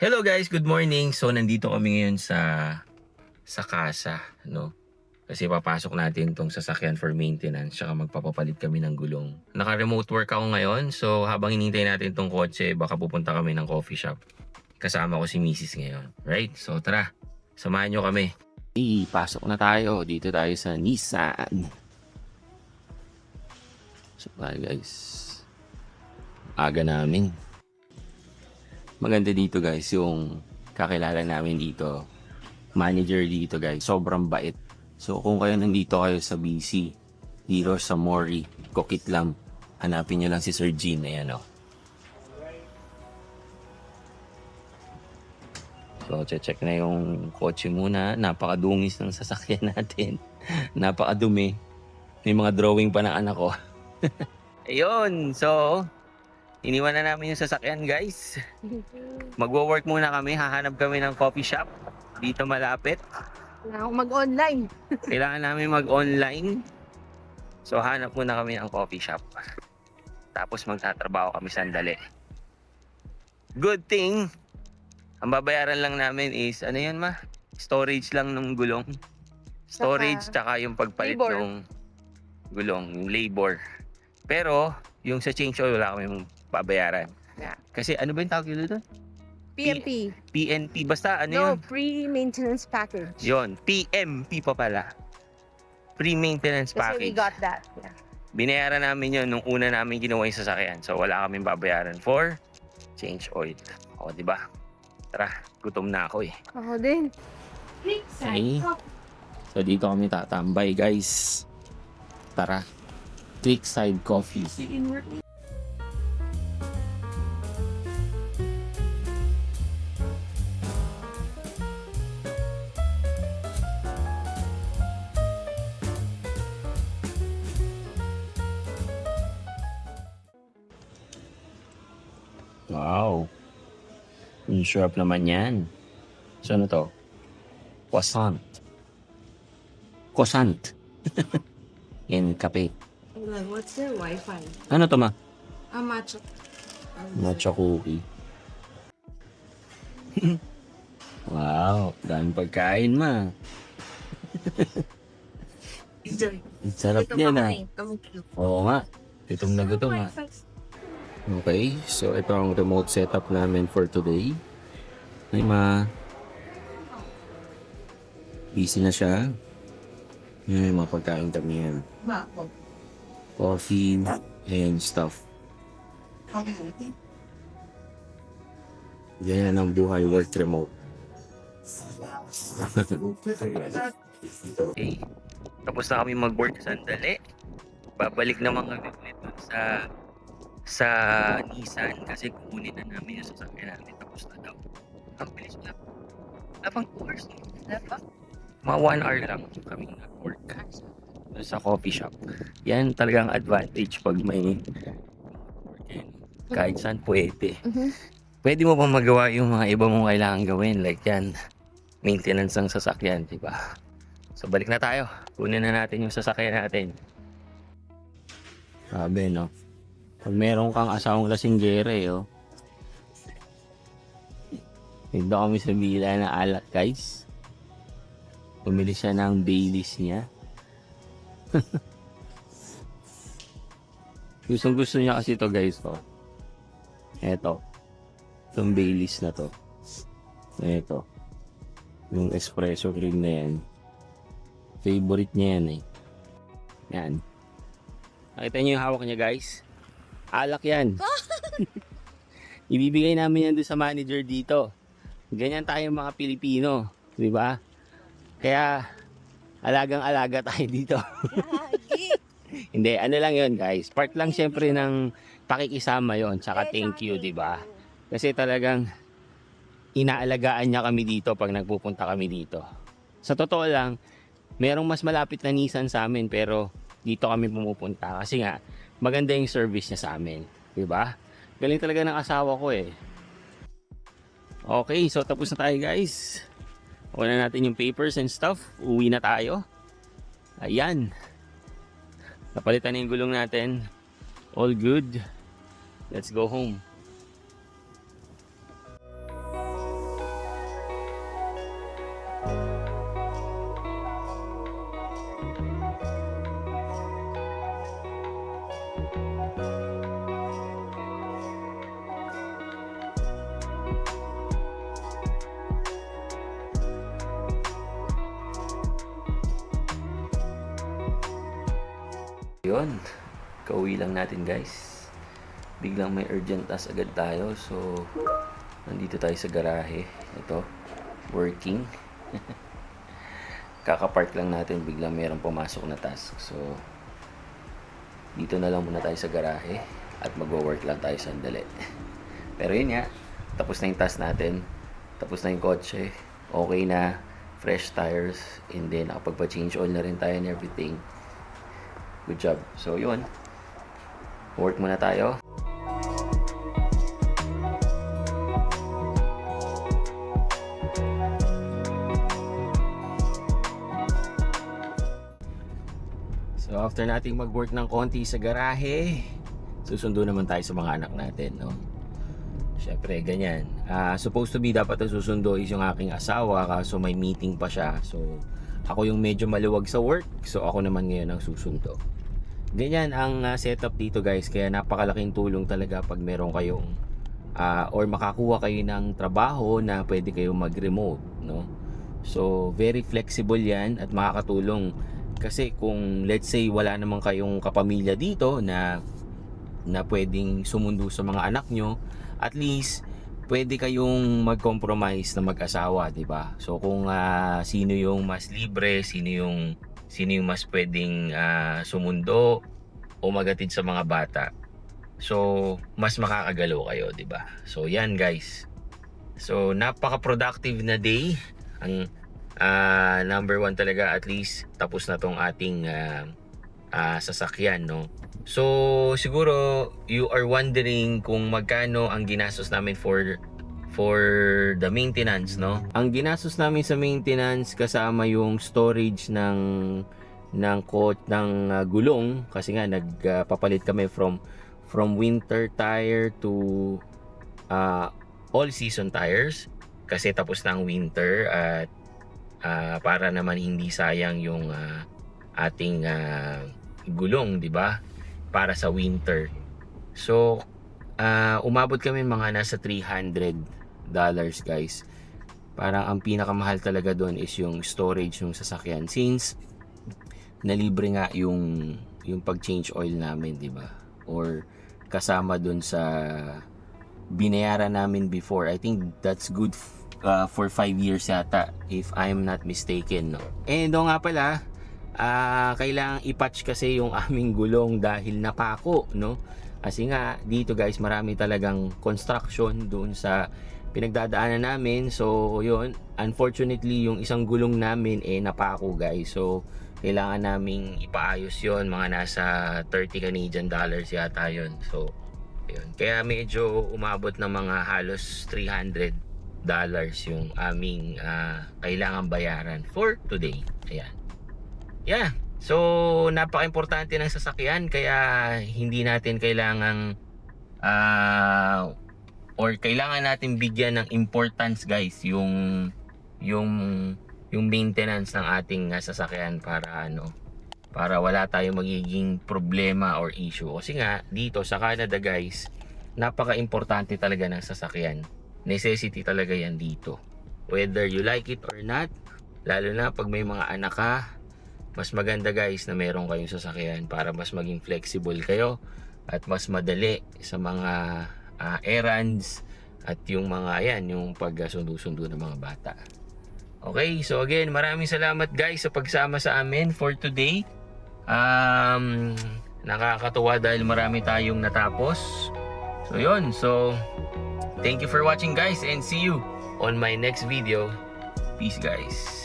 Hello guys, good morning. So nandito kami ngayon sa casa, no? Kasi papasok natin tong sasakyan for maintenance, tsaka magpapapalit kami ng gulong. Naka-remote work ako ngayon, so habang hinihintay natin tong kotse, baka pupunta kami ng coffee shop. Kasama ko si Mrs. ngayon. Right? So tara, samahan nyo kami. Pasok na tayo. Dito tayo sa Nissan. So guys, aga namin. Maganda dito guys, yung kakilala namin dito, manager dito guys, sobrang bait. So kung kayo nandito kayo sa BC, dito sa Mori, Coquitlam, hanapin nyo lang si Sir Jean, ayan o. So check na yung kotse muna, napakadungis ng sasakyan natin, napakadumi, may mga drawing pa ng anak ko. Ayun, so iniwan na namin yung sasakyan guys. Magwo-work muna kami, hahanap kami ng coffee shop dito malapit. Kailangan mag-online. Kailangan namin mag-online. So hanap muna kami ng coffee shop. Tapos magtatrabaho kami sandali. Good thing, ang babayaran lang namin is, ano yun ma? Storage lang ng gulong. Storage tsaka yung pagpalit labor. ng gulong, yung labor. Pero, yung sa change oil wala kami babayaran. Yeah. Kasi ano ba yung tawag yun doon? PMP. PNP. Basta ano No, yun? pre-maintenance package. Yun. PMP pa pala. Pre-maintenance Kasi package. we got that. Yeah. Binayaran namin yun nung una namin ginawa yung sasakyan. So wala kaming babayaran for change oil. O, di ba? Tara, gutom na ako eh. Ako din. Okay. So dito kami tatambay guys. Tara. Creekside Coffee. Wow. Ang sarap naman yan. So ano to? Croissant. Croissant. Yan, kape. What's your Wi-Fi? Ano to ma? Matcha. Matcha cookie. Wow, daming pagkain ma. Ang sarap niyan ah. Oo nga. Gutom na gutom ah. Okay, so ito ang remote setup namin for today. Ay ma. Busy na siya. Yan yung mga pagkain kami yan. Coffee and stuff. Yan ang buhay work remote. Okay. Tapos na kami mag-work sandali. Babalik naman kami ulit dun sa Nissan kasi kukunin na namin yung sasakyan namin. Tapos na daw. Ang bilis na. Labang 2 hours na. Mga 1 hour lang kami nag-work sa coffee shop. Yan talagang advantage pag may kahit saan pwede. Pwede mo pa magawa yung mga iba mong kailangan gawin. Like yan, maintenance ng sasakyan, di ba? So balik na tayo. Kunin na natin yung sasakyan natin. Sabi no, pag meron kang asawang lasinggere, oh. Dito kami sa bila na alak guys. Pumili siya ng Baileys niya. Gusto niya kasi to guys, oh. Eto. Itong Baileys na to. Eto. Yung espresso cream na yan. Favorite niya yan eh. Yan. Nakita niyo yung hawak niya guys? Alak yan. Ibibigay namin yan doon sa manager dito. Ganyan tayo mga Pilipino. Di ba? Kaya alagang-alaga tayo dito. Hindi, ano lang yon guys. Part lang syempre ng pakikisama yon, tsaka thank you, di ba? Kasi talagang inaalagaan niya kami dito pag nagpupunta kami dito. Sa totoo lang, merong mas malapit na Nissan sa amin pero dito kami pumupunta kasi nga maganda yung service niya sa amin, di ba? Galing talaga ng asawa ko eh. Okay, so tapos na tayo guys. Kuha na natin yung papers and stuff. Uwi na tayo. Ayan. Napalitan na yung gulong natin. All good. Let's go home. Yun, kauwi lang natin guys. Biglang may urgent task agad tayo. So, nandito tayo sa garahe. Ito, working. Kakapark lang natin, biglang mayroong pumasok na task. So, dito na lang muna tayo sa garahe at magwo-work lang tayo sandali. Pero yun nga, tapos na yung task natin. Tapos na yung kotse. Okay na, fresh tires. And then, nakapagpa-change oil na rin tayo and everything. Good job. So, yun. Work muna tayo. So, after nating mag-work ng konti sa garahe, susundo naman tayo sa mga anak natin, no? Siyempre, ganyan. Supposed to be, dapat ang susundo is yung aking asawa, kaso may meeting pa siya. So, ako yung medyo maluwag sa work. So, ako naman ngayon ang susundo. Ganyan ang setup dito guys. Kaya napakalaking tulong talaga pag meron kayong or makakuha kayo ng trabaho na pwede kayong mag-remote, no? So very flexible yan at makakatulong. Kasi kung let's say wala naman kayong kapamilya dito na pwedeng sumundo sa mga anak nyo, at least pwede kayong mag-compromise na mag-asawa, di ba? So kung sino yung mas libre, sino yung mas pwedeng sumundo o magatid sa mga bata. So, mas makakagalaw kayo, 'di ba? So, 'yan guys. So, napaka-productive na day. Ang number 1 talaga, at least tapos na tong ating sasakyan, no? So, siguro you are wondering kung magkano ang ginastos namin for the maintenance, no? Ang ginastos namin sa maintenance kasama yung storage ng gulong, kasi nga nagpapalit kami from winter tire to all season tires kasi tapos na ang winter at para naman hindi sayang yung ating gulong, di ba? Para sa winter. So, umabot kami mga nasa $300 guys. Parang ang pinakamahal talaga doon is yung storage ng sasakyan since nalibre nga yung pag-change oil namin, di ba? Or kasama doon sa binayaran namin before. I think that's good for 5 years yata if I'm not mistaken, no? And nga pala, kailangang i-patch kasi yung aming gulong dahil napako, no? Kasi nga dito guys, marami talagang construction doon sa pinagdadaanan namin. So yun, unfortunately yung isang gulong namin napako guys. So kailangan naming ipaayos yon, mga nasa $30 Canadian yata yon. So yun, kaya medyo umabot ng mga halos $300 yung aming kailangan bayaran for today. Ayan. Yeah. So napaka-importante ng sasakyan, kaya hindi natin kailangang or kailangan natin bigyan ng importance guys yung maintenance ng ating sasakyan para wala tayong magiging problema or issue. Kasi nga dito sa Canada guys, napaka-importante talaga ng sasakyan. Necessity talaga yan dito. Whether you like it or not, lalo na pag may mga anak ka, mas maganda guys na meron kayong sasakyan para mas maging flexible kayo at mas madali sa mga errands at yung mga yung pagsundo-sundo ng mga bata. Okay, so again, maraming salamat guys sa pagsama sa amin for today. Nakakatuwa dahil marami tayong natapos. So yun, so thank you for watching guys and see you on my next video. Peace guys.